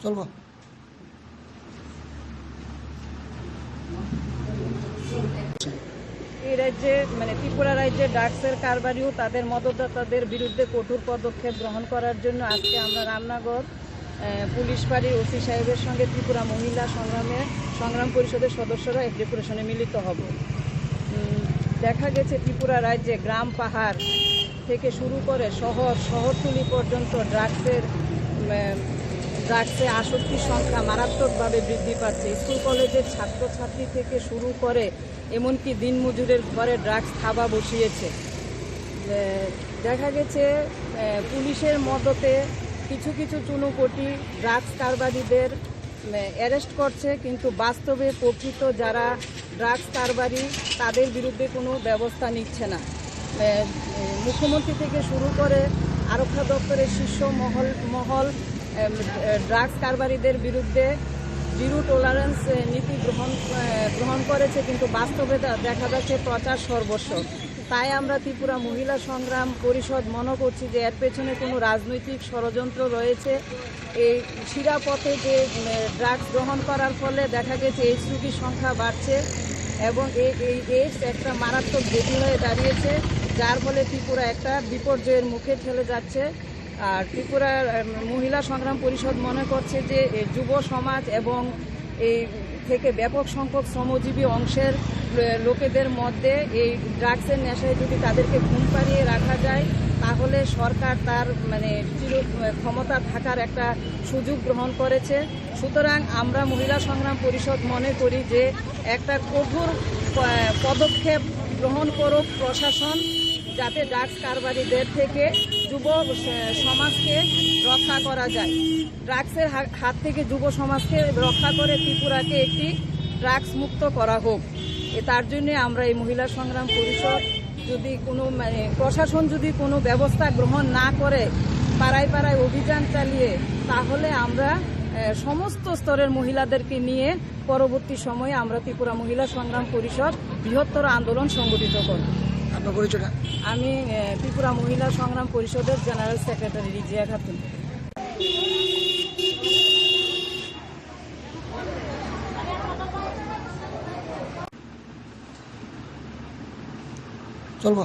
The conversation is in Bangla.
চলবো। এই রাজ্যে ত্রিপুরা রাজ্যে ড্রাগসের কারবারিও তাদের মদতদাতাদের বিরুদ্ধে কঠোর পদক্ষেপ গ্রহণ করার জন্য আজকে আমরা রামনগর পুলিশ ফাঁড়ির ওসি সাহেবের সঙ্গে ত্রিপুরা মহিলা সংগ্রাম পরিষদের সদস্যরা এক ডেপুটেশনে মিলিত হব। দেখা গেছে ত্রিপুরা রাজ্যে গ্রাম পাহাড় থেকে শুরু করে শহরতলি পর্যন্ত ড্রাগসে আসক্তির সংখ্যা মারাত্মকভাবে বৃদ্ধি পাচ্ছে। স্কুল কলেজের ছাত্রছাত্রী থেকে শুরু করে এমনকি দিনমজুরের ঘরে ড্রাগস থাবা বসিয়েছে। দেখা গেছে পুলিশের মদতে কিছু কিছু চুনোপুটি ড্রাগস কারবারিদের অ্যারেস্ট করছে, কিন্তু বাস্তবে প্রকৃত যারা ড্রাগস কারবারি তাদের বিরুদ্ধে কোনো ব্যবস্থা নিচ্ছে না। মুখ্যমন্ত্রী থেকে শুরু করে আরক্ষা দপ্তরের শীর্ষ মহল ড্রাগস কারবারিদের বিরুদ্ধে জিরো টলারেন্স নীতি গ্রহণ করেছে, কিন্তু বাস্তবে দেখা যাচ্ছে প্রচার সর্বস্ব। তাই আমরা ত্রিপুরা মহিলা সংগ্রাম পরিষদ মনে করছি যে এর পেছনে কোনো রাজনৈতিক ষড়যন্ত্র রয়েছে। এই শিরাপথে যে ড্রাগস গ্রহণ করার ফলে দেখা গেছে এইডস রোগীর সংখ্যা বাড়ছে এবং এই এইডস একটা মারাত্মক ব্যাধি হয়ে দাঁড়িয়েছে, যার ফলে ত্রিপুরা একটা বিপর্যয়ের মুখে ঠেলে যাচ্ছে। আর ত্রিপুরার মহিলা সংগ্রাম পরিষদ মনে করছে যে যুব সমাজ এবং এই থেকে ব্যাপক সংখ্যক শ্রমজীবী অংশের লোকেদের মধ্যে এই ড্রাগসের নেশায় যদি তাদেরকে ঘুম পাড়িয়ে রাখা যায়, তাহলে সরকার তার ক্ষমতা থাকার একটা সুযোগ গ্রহণ করেছে। সুতরাং আমরা মহিলা সংগ্রাম পরিষদ মনে করি যে একটা কঠোর পদক্ষেপ গ্রহণ করুক প্রশাসন, যাতে ড্রাগস কারবারিদের থেকে যুব সমাজকে রক্ষা করা যায়। ড্রাগসের হাত থেকে যুব সমাজকে রক্ষা করে ত্রিপুরাকে একটি ড্রাগস মুক্ত করা হোক। তার জন্য আমরা এই মহিলা সংগ্রাম পরিষদ যদি কোনো প্রশাসন যদি কোনো ব্যবস্থা গ্রহণ না করে পাড়ায় পাড়ায় অভিযান চালিয়ে, তাহলে আমরা সমস্ত স্তরের মহিলাদেরকে নিয়ে পরবর্তী সময়ে আমরা ত্রিপুরা মহিলা সংগ্রাম পরিষদ বৃহত্তর আন্দোলন সংগঠিত করব। আপনার পরিচয়টা? আমি ত্রিপুরা মহিলা সংগ্রাম পরিষদের জেনারেল সেক্রেটারি রিজিয়া খাতুন। চলবো।